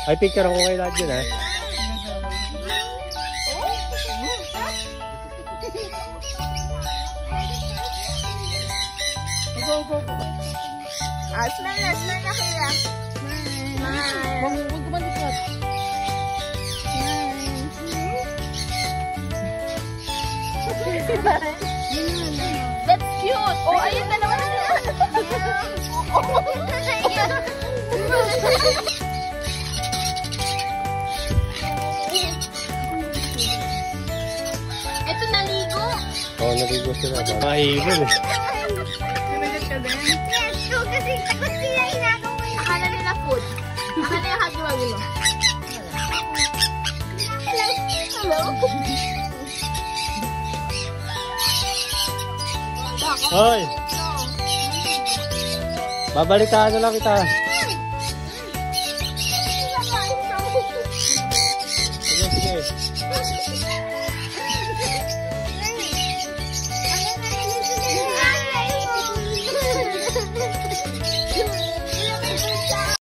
Ay, picture ako kayo lahat yun, ha? Go. Smile na kuya. Smile. Huwag kumalikat. That's cute. Oh, ayun, dalawa na sila. Ito naligo. Oo, naligo sila. Mahihigil eh. Nanagat ka din? Yes, so kasi takot sila inagawa yun. Akala nila food. Akala nila hagi-wagi mo. Hello? Hoy! Babalitaan na lang kita. Sige.